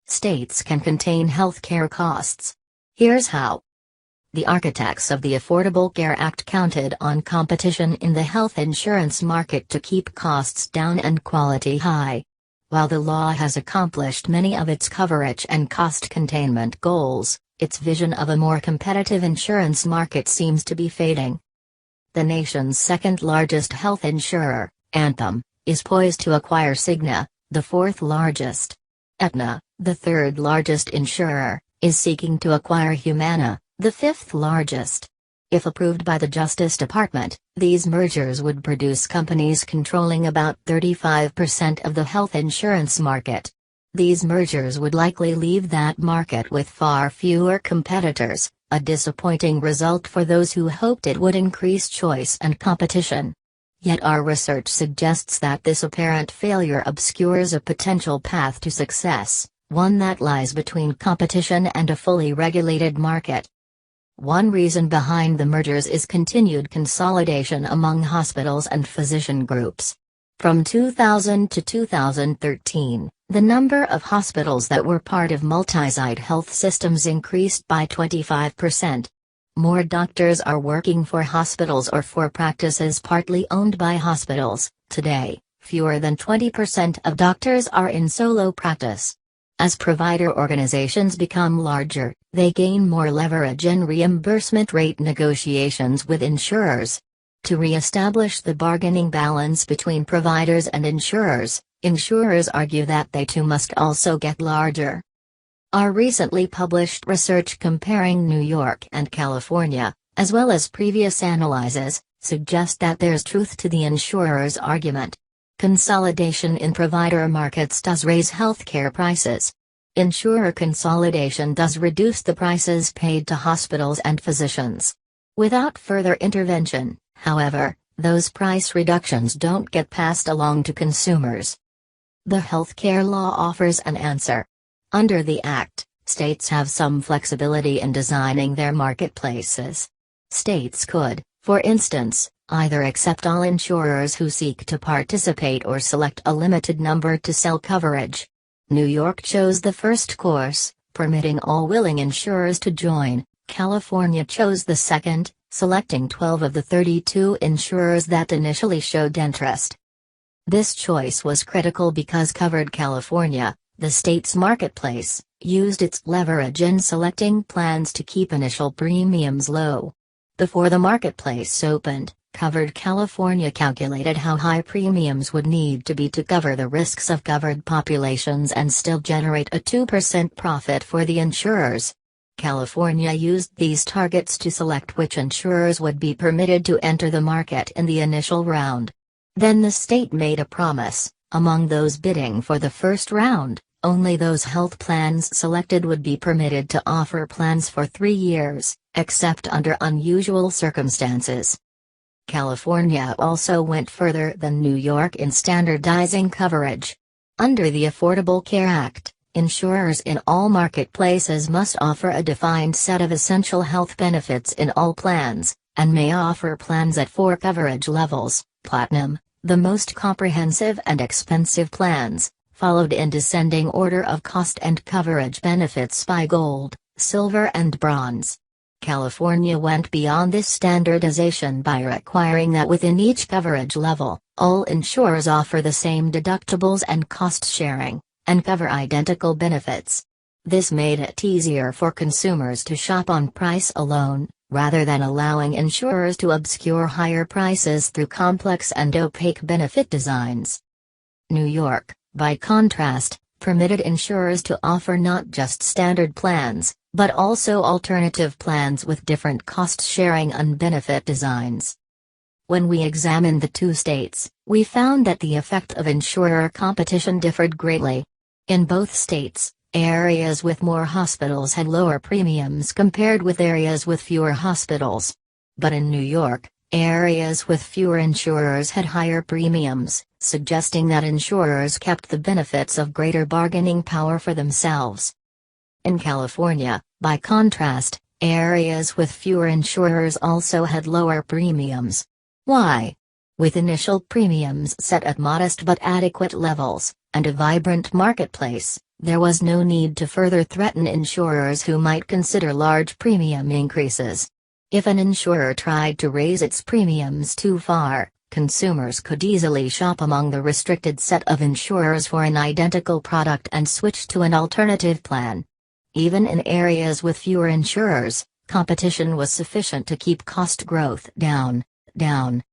states can contain healthcare costs. Here's how. The architects of the Affordable Care Act counted on competition in the health insurance market to keep costs down and quality high. While the law has accomplished many of its coverage and cost containment goals, its vision of a more competitive insurance market seems to be fading. The nation's second-largest health insurer, Anthem, is poised to acquire Cigna, the fourth largest. Aetna, the third-largest insurer, is seeking to acquire Humana, the fifth largest. If approved by the Justice Department, these mergers would produce companies controlling about 35% of the health insurance market. These mergers would likely leave that market with far fewer competitors, a disappointing result for those who hoped it would increase choice and competition. Yet our research suggests that this apparent failure obscures a potential path to success, one that lies between competition and a fully regulated market. One reason behind the mergers is continued consolidation among hospitals and physician groups. From 2000 to 2013, the number of hospitals that were part of multi-site health systems increased by 25%. More doctors are working for hospitals or for practices partly owned by hospitals. Today, fewer than 20% of doctors are in solo practice. As provider organizations become larger, they gain more leverage in reimbursement rate negotiations with insurers. To re-establish the bargaining balance between providers and insurers argue that they too must also get larger. Our recently published research comparing New York and California, as well as previous analyses, suggest that there's truth to the insurer's argument. Consolidation in provider markets does raise healthcare prices. Insurer consolidation does reduce the prices paid to hospitals and physicians. Without further intervention, however, those price reductions don't get passed along to consumers. The healthcare law offers an answer. Under the Act, states have some flexibility in designing their marketplaces. States could, for instance, either accept all insurers who seek to participate or select a limited number to sell coverage. New York chose the first course, permitting all willing insurers to join. California chose the second, selecting 12 of the 32 insurers that initially showed interest. This choice was critical because covered California, the state's marketplace, used its leverage in selecting plans to keep initial premiums low. Before the marketplace opened, Covered California calculated how high premiums would need to be to cover the risks of covered populations and still generate a 2% profit for the insurers. California used these targets to select which insurers would be permitted to enter the market in the initial round. Then the state made a promise: among those bidding for the first round, only those health plans selected would be permitted to offer plans for 3 years, except under unusual circumstances. California also went further than New York in standardizing coverage. Under the Affordable Care Act, insurers in all marketplaces must offer a defined set of essential health benefits in all plans, and may offer plans at 4 coverage levels: Platinum, the most comprehensive and expensive plans, followed in descending order of cost and coverage benefits by Gold, Silver and Bronze. California went beyond this standardization by requiring that within each coverage level, all insurers offer the same deductibles and cost sharing, and cover identical benefits. This made it easier for consumers to shop on price alone, rather than allowing insurers to obscure higher prices through complex and opaque benefit designs. New York, by contrast, permitted insurers to offer not just standard plans, but also alternative plans with different cost-sharing and benefit designs. When we examined the 2 states, we found that the effect of insurer competition differed greatly. In both states, areas with more hospitals had lower premiums compared with areas with fewer hospitals. But in New York, areas with fewer insurers had higher premiums, suggesting that insurers kept the benefits of greater bargaining power for themselves. In California, by contrast, areas with fewer insurers also had lower premiums. Why? With initial premiums set at modest but adequate levels, and a vibrant marketplace, There was no need to further threaten insurers who might consider large premium increases. If an insurer tried to raise its premiums too far, consumers could easily shop among the restricted set of insurers for an identical product and switch to an alternative plan. Even in areas with fewer insurers, competition was sufficient to keep cost growth down.